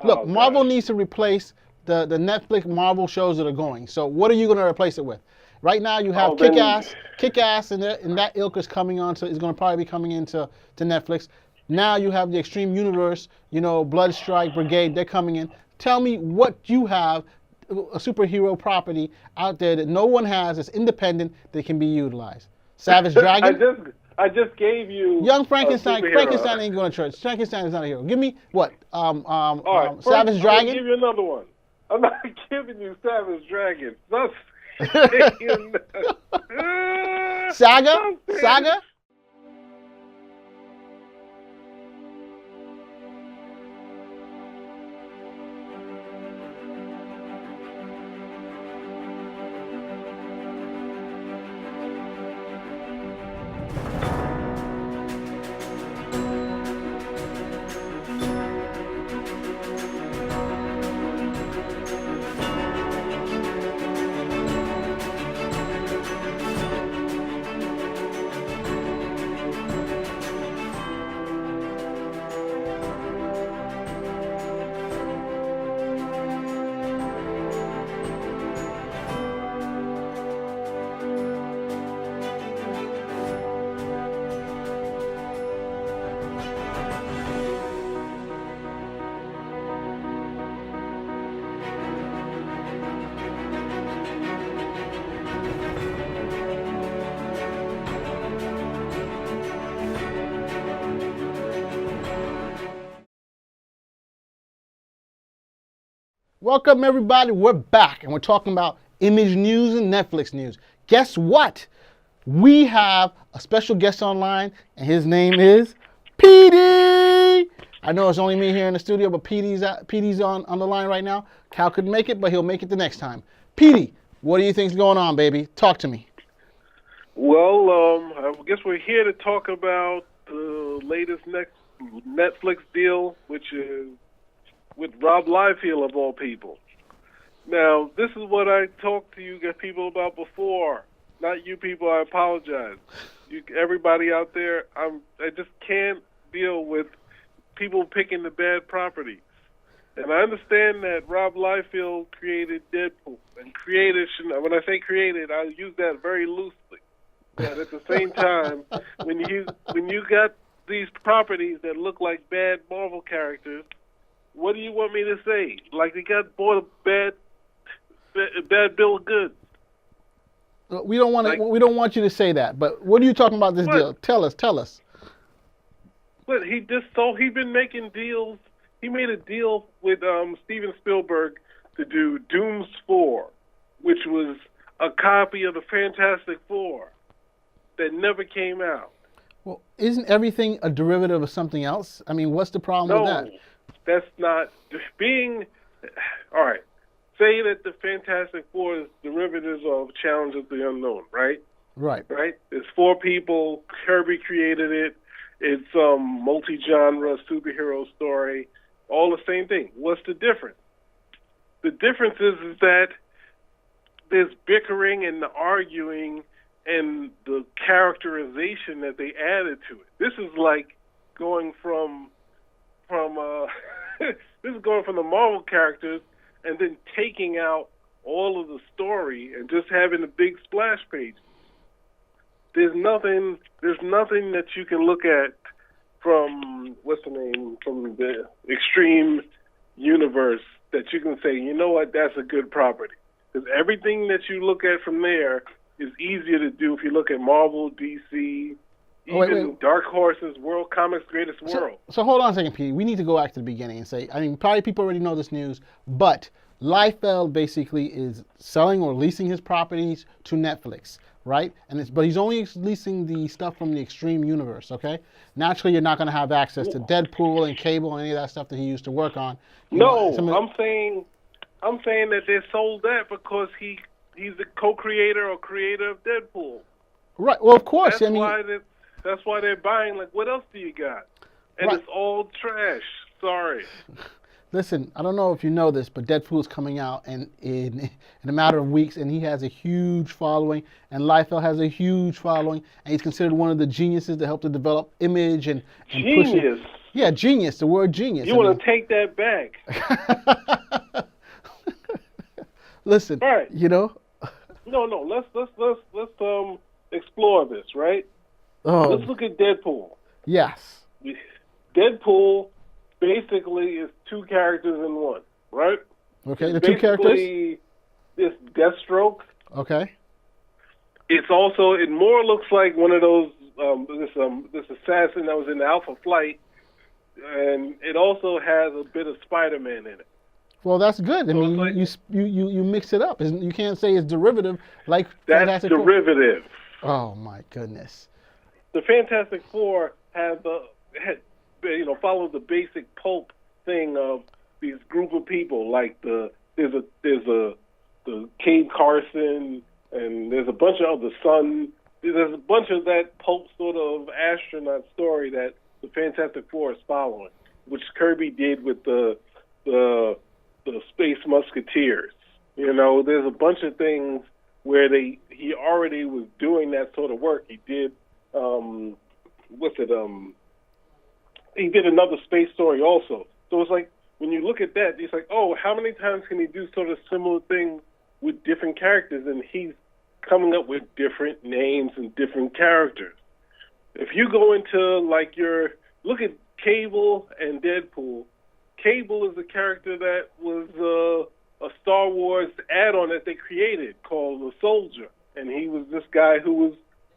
Look, Oh Marvel gosh. needs to replace the Netflix Marvel shows that are going. So what are you going to replace it with? Right now you have Oh then. Kick-Ass, and that ilk is coming on to is going to probably be coming into Netflix. Now you have the Extreme Universe, Bloodstrike Brigade, they're coming in. Tell me what you have, a superhero property out there that no one has, that's independent, that can be utilized. Savage I Dragon, just I just gave you Young a Frankenstein. superhero. Frankenstein ain't going to church. Frankenstein is not a hero. Give me what? All right, first Savage I'm gonna Dragon. give you another one. I'm not giving you Savage Dragon. Stop saying that. Saga. Stop saying. Saga. Welcome everybody. We're back and we're talking about image news and Netflix news. Guess what? We have a special guest online, and his name is PD. I know it's only me here in the studio, but PD's on the line right now. Cal couldn't make it, but he'll make it the next time. PD, what do you think's going on, baby? Talk to me. Well, I guess we're here to talk about the latest Netflix deal, which is with Rob Liefeld of all people. Now, this is what I talked to you people about before. Not you people. I apologize. Everybody out there, I just can't deal with people picking the bad properties. And I understand that Rob Liefeld created Deadpool, and when I say created, I use that very loosely. But at the same time, when you got these properties that look like bad Marvel characters, what do you want me to say? Like they got bought a bad bill of goods. We don't want you to say that. But what are you talking about this deal? Tell us. But he's been making deals. He made a deal with Steven Spielberg to do Dooms 4, which was a copy of the Fantastic Four that never came out. Well, isn't everything a derivative of something else? I mean, what's the problem with that? No, that's not being. All right, say that the Fantastic Four is derivatives of Challenge of the Unknown, right? Right. Right. It's 4 people. Kirby created it. It's multi-genre superhero story. All the same thing. What's the difference? The difference is that there's bickering and the arguing and the characterization that they added to it. This is like going from this is going from the Marvel characters and then taking out all of the story and just having a big splash page. There's nothing that you can look at from from the Extreme Universe that you can say, you know what, that's a good property. Because everything that you look at from there is easier to do if you look at Marvel, DC, even Dark Horse's World Comics Greatest World. So hold on a second, Pete. We need to go back to the beginning and say, I mean, probably people already know this news, but Liefeld basically is selling or leasing his properties to Netflix, right? But he's only leasing the stuff from the Extreme Universe, okay? Naturally, you're not going to have access to Deadpool and Cable and any of that stuff that he used to work on. I'm saying that they sold that because he's the co-creator or creator of Deadpool. Right. Well, of course. That's why they're buying. Like, what else do you got? And It's all trash. Sorry. Listen, I don't know if you know this, but Deadpool's coming out in a matter of weeks, and he has a huge following, and Liefeld has a huge following, and he's considered one of the geniuses that helped to develop image and push it. Yeah, genius. The word genius. You want to take that back. Listen, All right. you know. No. Let's explore this, right? Oh, Let's look at Deadpool. yes. Deadpool basically is two characters in one, right? Okay, It's the two characters. basically this Deathstroke. Okay. It's also, it more looks like one of those this assassin that was in Alpha Flight, and it also has a bit of Spider-Man in it. Well, that's good. I So mean, it's like- you mix it up. You can't say it's derivative like That's Fantastic Four. derivative. Oh my goodness. The Fantastic Four follows the basic pulp thing of these group of people. Like the Cade Carson, and there's a bunch of the Sun. There's a bunch of that pulp sort of astronaut story that the Fantastic Four is following, which Kirby did with the Space Musketeers. You know, there's a bunch of things where he already was doing that sort of work. He did he did another space story also. So it's like when you look at that, it's like, oh, how many times can he do sort of similar things with different characters? And he's coming up with different names and different characters. If you go into look at Cable and Deadpool. Cable is a character that was a Star Wars add-on that they created called the Soldier, and he was this guy who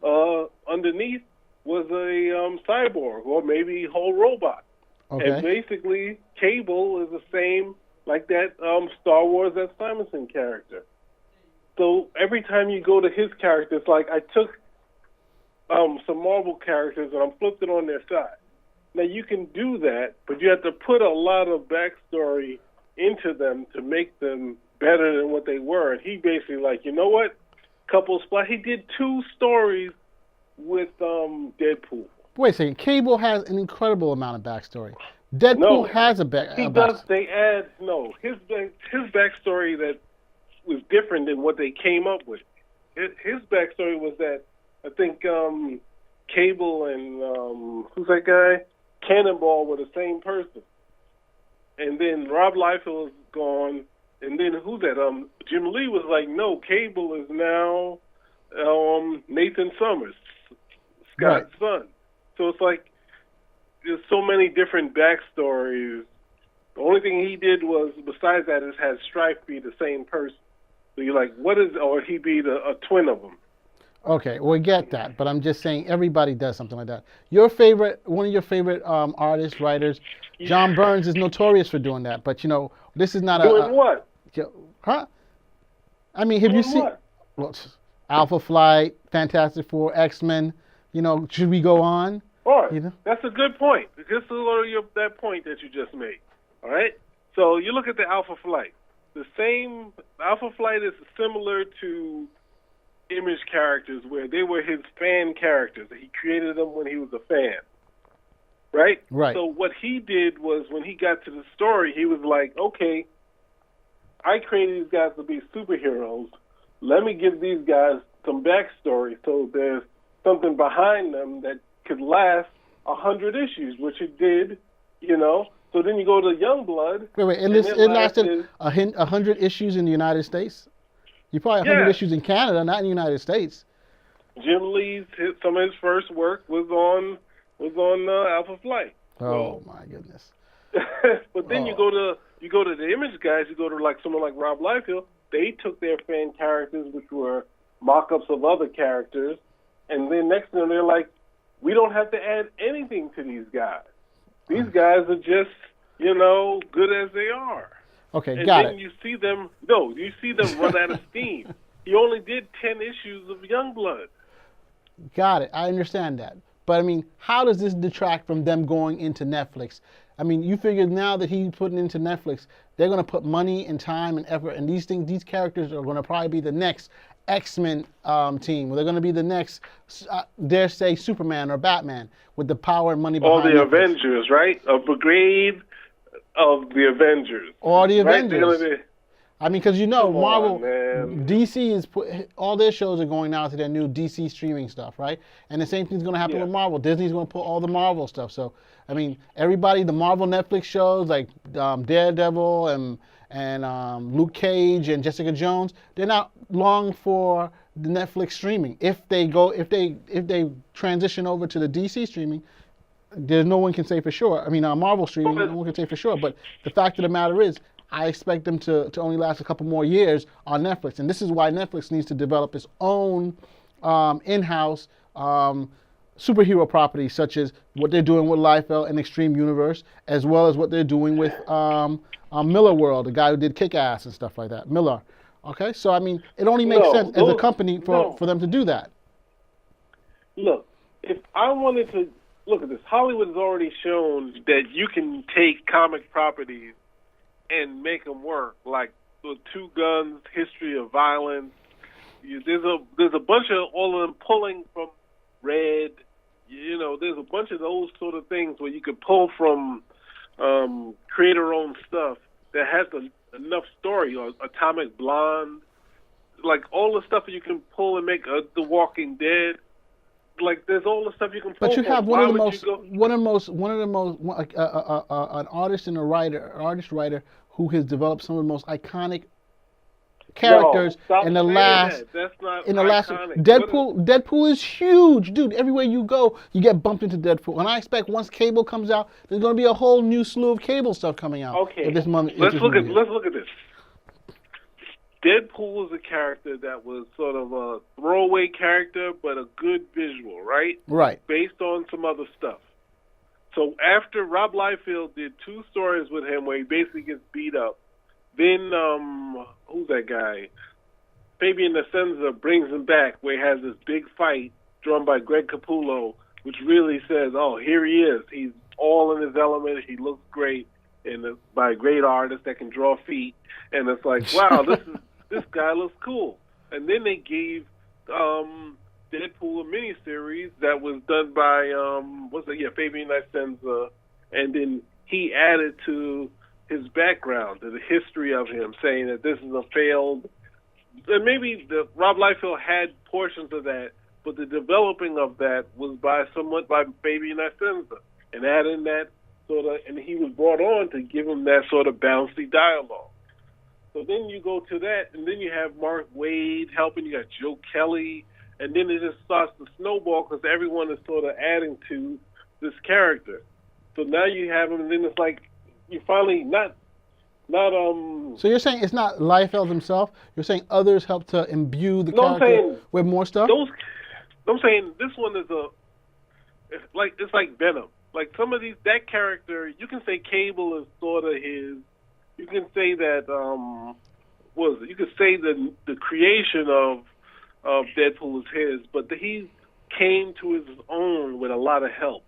was underneath was a cyborg or maybe whole robot. Okay. And basically, Cable is the same like that Star Wars Ed Simonson character. So every time you go to his character, it's like I took some Marvel characters and I'm flipped it on their side. Now, you can do that, but you have to put a lot of backstory into them to make them better than what they were. And he basically you know what? He did 2 stories with Deadpool. Wait a second. Cable has an incredible amount of backstory. Deadpool has a He does. They add his backstory that was different than what they came up with. His backstory was that I think Cable and who's that guy? Cannonball were the same person. And then Rob Liefeld is gone. And then who's that? Jim Lee was like, no, Cable is now Nathan Summers, Scott's son. So it's like there's so many different backstories. The only thing he did was, besides that, is had Strife be the same person. So you're like, or he be a twin of them. Okay, we get that, but I'm just saying everybody does something like that. One of your favorite artists, writers, John Burns is notorious for doing that. But this is not doing what? Huh? I mean, have you seen Alpha Flight, Fantastic Four, X-Men? Should we go on? All right, that's a good point. Just a little that point that you just made. All right, so you look at the Alpha Flight. Alpha Flight is similar to Image characters, where they were his fan characters. He created them when he was a fan, right? Right. So what he did was, when he got to the story, he was like, okay, I created these guys to be superheroes. Let me give these guys some backstory so there's something behind them that could last 100 issues, which it did, So then you go to Youngblood. Wait, and it lasted 100 issues in the United States? You probably 100 issues in Canada, not in the United States. Jim Lee's some of his first work was on Alpha Flight. Oh my goodness! But then you go to the Image guys. You go to someone like Rob Liefeld. They took their fan characters, which were mock-ups of other characters, and then next thing they're like, we don't have to add anything to these guys. These guys are just good as they are. Okay, got it. And then you see them run out of steam. He only did 10 issues of Youngblood. Got it. I understand that. But, I mean, how does this detract from them going into Netflix? I mean, you figure now that he's putting into Netflix, they're going to put money and time and effort, and these characters are going to probably be the next X-Men team. They're going to be the next, dare say, Superman or Batman with the power and money behind it. Or the Avengers, right? A brigade of the Avengers. Or the Avengers. I mean, because Marvel, man. DC all their shows are going now to their new DC streaming stuff, right? And the same thing's going to happen Yeah. with Marvel. Disney's going to put all the Marvel stuff. So, I mean, everybody, the Marvel Netflix shows like Daredevil and Luke Cage and Jessica Jones, they're not long for the Netflix streaming. If they transition over to the DC streaming, there's no one can say for sure. I mean, Marvel streaming, no one can say for sure. But the fact of the matter is, I expect them to only last a couple more years on Netflix. And this is why Netflix needs to develop its own in-house superhero properties, such as what they're doing with Liefeld and Extreme Universe, as well as what they're doing with Miller World, the guy who did Kick-Ass and stuff like that, Miller. Okay, so I mean, it only makes sense as a company for them to do that. Look, if I wanted to look at this, Hollywood has already shown that you can take comic properties and make them work, like the Two Guns, History of Violence. There's a bunch of all of them pulling from Red. There's a bunch of those sort of things where you can pull from creator-owned stuff that has enough story. Or Atomic Blonde, like all the stuff that you can pull and make The Walking Dead. Like there's all the stuff you can pull. But you from. have one of the most an artist and artist writer who has developed some of the most iconic characters in the last. That's not in the last. iconic. Deadpool is huge, dude. Everywhere you go, you get bumped into Deadpool. And I expect once Cable comes out, there's going to be a whole new slew of Cable stuff coming out. Okay, let's look at this. Deadpool is a character that was sort of a throwaway character, but a good visual, right? Right. Based on some other stuff. So after Rob Liefeld did 2 stories with him where he basically gets beat up, then who's that guy? Fabian Nicieza brings him back where he has this big fight drawn by Greg Capullo, which really says, oh, here he is. He's all in his element. He looks great, and it's by a great artist that can draw feet. And it's like, wow, this guy looks cool. And then they gave Deadpool a miniseries that was done by Fabian Nicieza, and then he added to his background, to the history of him, saying that this is a failed. And maybe Rob Liefeld had portions of that, but the developing of that was by Fabian Nicieza, and adding that sort of, and he was brought on to give him that sort of bouncy dialogue. So then you go to that, and then you have Mark Waid helping. You got Joe Kelly, and then it just starts to snowball because everyone is sort of adding to this character. So now you have him, and then it's like you finally not. So you're saying it's not Liefeld himself? You're saying others help to imbue the character with more stuff? I'm saying this one is it's like Venom. Like some of that character, you can say Cable is sort of his. You can say that you could say the creation of Deadpool is his, but he came to his own with a lot of help.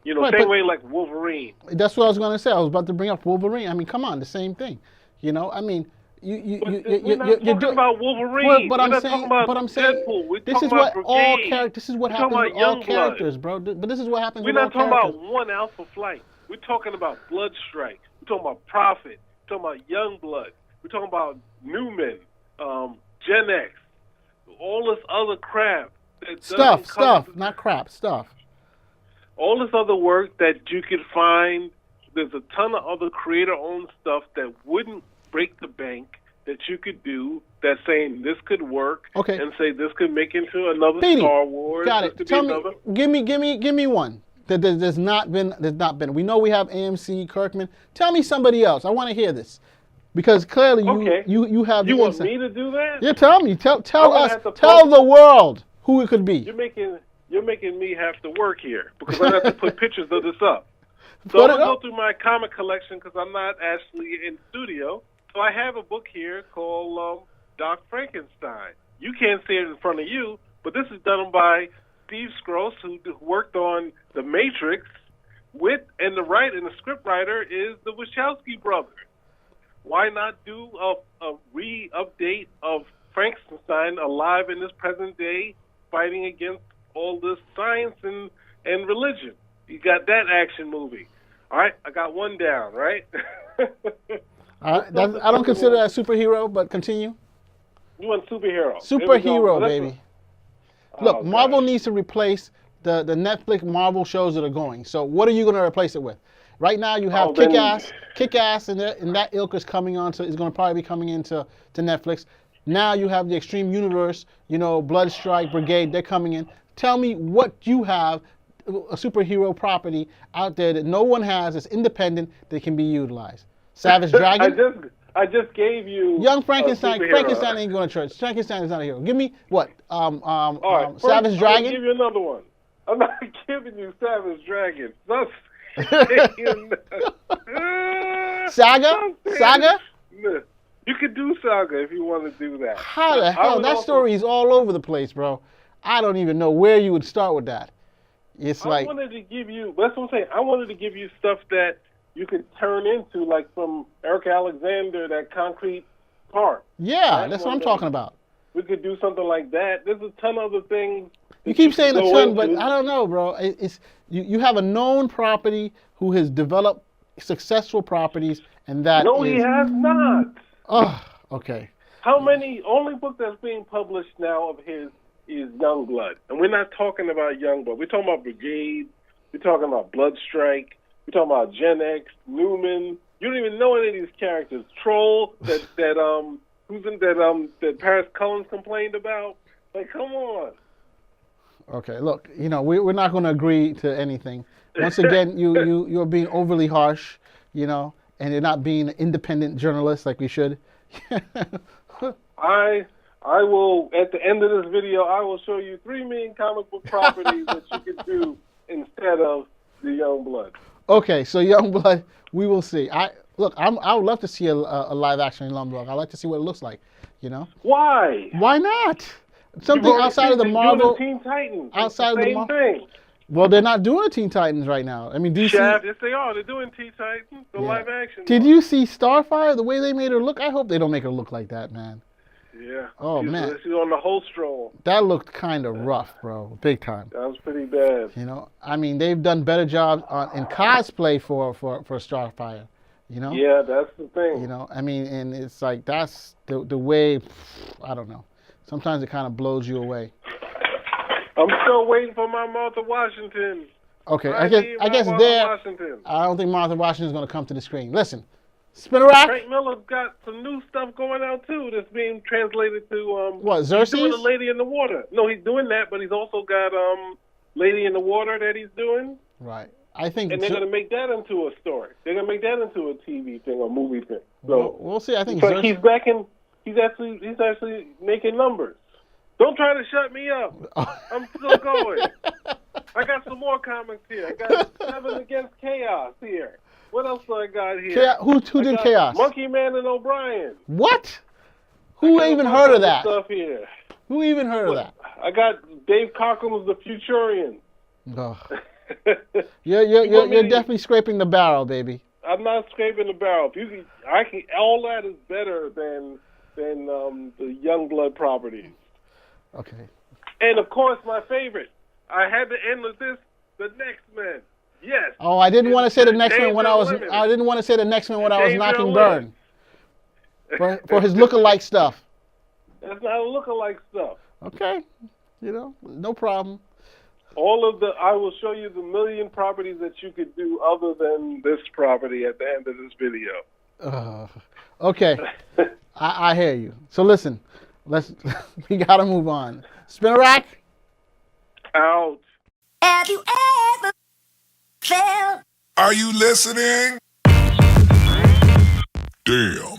Same way like Wolverine. That's what I was going to say. I was about to bring up Wolverine. I mean, come on, the same thing. I mean, we're not talking about Wolverine. But I'm saying Deadpool. This is what happens with all characters, bro. But this is what happens with all characters. We're not talking about one Alpha Flight. We're talking about Bloodstrike. We're talking about Prophet. We're talking about Youngblood. We're talking about Newman, Gen X, all this other crap. Stuff, not crap, stuff. All this other work that you could find. There's a ton of other creator-owned stuff that wouldn't break the bank that you could do. That's saying this could work, and say this could make into another Star Wars. Got it. Tell me, give me one. There's not been. We know we have AMC, Kirkman. Tell me somebody else. I want to hear this, because clearly you have. You want me to do that? Yeah, tell me. Tell us. Tell the world who it could be. You're making me have to work here because I have to put pictures of this up. So I'm gonna go through my comic collection because I'm not actually in studio. So I have a book here called Doc Frankenstein. You can't see it in front of you, but this is done by Steve Skroce, who worked on The Matrix and the script writer is the Wachowski brothers. Why not do a re-update of Frankenstein alive in this present day, fighting against all this science and religion? You got that action movie. All right, I got one down, right? I don't consider that superhero, but continue. You want superhero? Superhero, baby. Look, Oh, Marvel gosh. needs to replace the Netflix Marvel shows that are going. So what are you going to replace it with? Right now you have Kick-Ass, and that ilk is coming on is going to probably be coming into Netflix. Now you have the Extreme Universe, Bloodstrike Brigade, they're coming in. Tell me what you have, a superhero property out there that no one has, that's independent, that can be utilized. Savage Dragon? I just gave you Young Frankenstein. a superhero. Frankenstein ain't going to church. Frankenstein is not a hero. Give me what? All right, Savage Dragon? I'll give you another one. I'm not giving you Savage Dragon. That's Saga? Saga? You could do Saga if you want to do that. How the hell? That story is all over the place, bro. I don't even know where you would start with that. I wanted to give you, that's what I'm saying. I wanted to give you stuff that you could turn into, like from Eric Alexander, that Concrete Park. Yeah, that's what I'm talking about. We could do something like that. There's a ton of other things. You keep saying a ton, but I don't know, bro. You have a known property who has developed successful properties, and that No, he has not. Oh, okay. How many? Only book that's being published now of his is Youngblood, and we're not talking about Youngblood. We're talking about Brigade. We're talking about Bloodstrike. We're talking about Gen X, Newman. You don't even know any of these characters. Troll that Paris Cullins complained about. Like, come on. Okay, look, we're not going to agree to anything. Once again, you're being overly harsh, and you're not being an independent journalist like we should. I will, at the end of this video, I will show you 3 main comic book properties that you can do instead of the Youngblood. Okay, so Youngblood, we will see. I would love to see a live action Youngblood. I'd like to see what it looks like, Why? Why not? Something outside of the Marvel. Teen Titans. Outside of the Marvel. Thing. Well, they're not doing the Teen Titans right now. I mean, DC. Shaft, yes, they are. They're doing Teen Titans, the live action. Did you see Starfire? The way they made her look? I hope they don't make her look like that, man. Yeah. Oh, man. She's on the whole stroll. That looked kind of rough, bro. Big time. That was pretty bad. I mean, they've done better jobs in cosplay for Starfire. Yeah, that's the thing. I mean, and it's like that's the way. I don't know. Sometimes it kind of blows you away. I'm still waiting for my Martha Washington. Okay, I guess there. Washington. I don't think Martha Washington is going to come to the screen. Listen, Spinner Rack. Frank Miller's got some new stuff going out too. That's being translated to what, Xerxes? He's doing The Lady in the Water. No, he's doing that, but he's also got Lady in the Water that he's doing. Right. I think. And they're going to make that into a story. They're going to make that into a TV thing or movie thing. So we'll see. I think he's back in. He's actually making numbers. Don't try to shut me up. I'm still going. I got some more comics here. I got 7 Against Chaos here. What else do I got here? Who did Chaos? Monkey Man and O'Brien. What? Who even heard of that? Stuff here. Who even heard of that? I got Dave Cockrum's The Futurian. Oh. You're definitely scraping the barrel, baby. I'm not scraping the barrel. All that is better than the Youngblood properties. Okay. And of course, my favorite. I had to end with this: the Next Men. Yes. Oh, I didn't want to say the Next Man when I was. I didn't want to say the Next Man when I was knocking Burn. For his lookalike stuff. That's not lookalike stuff. Okay. No problem. I will show you the million properties that you could do other than this property at the end of this video. Okay. I hear you. So listen, we gotta move on. Spinner Rack. Out. Have you ever felt? Are you listening? Damn.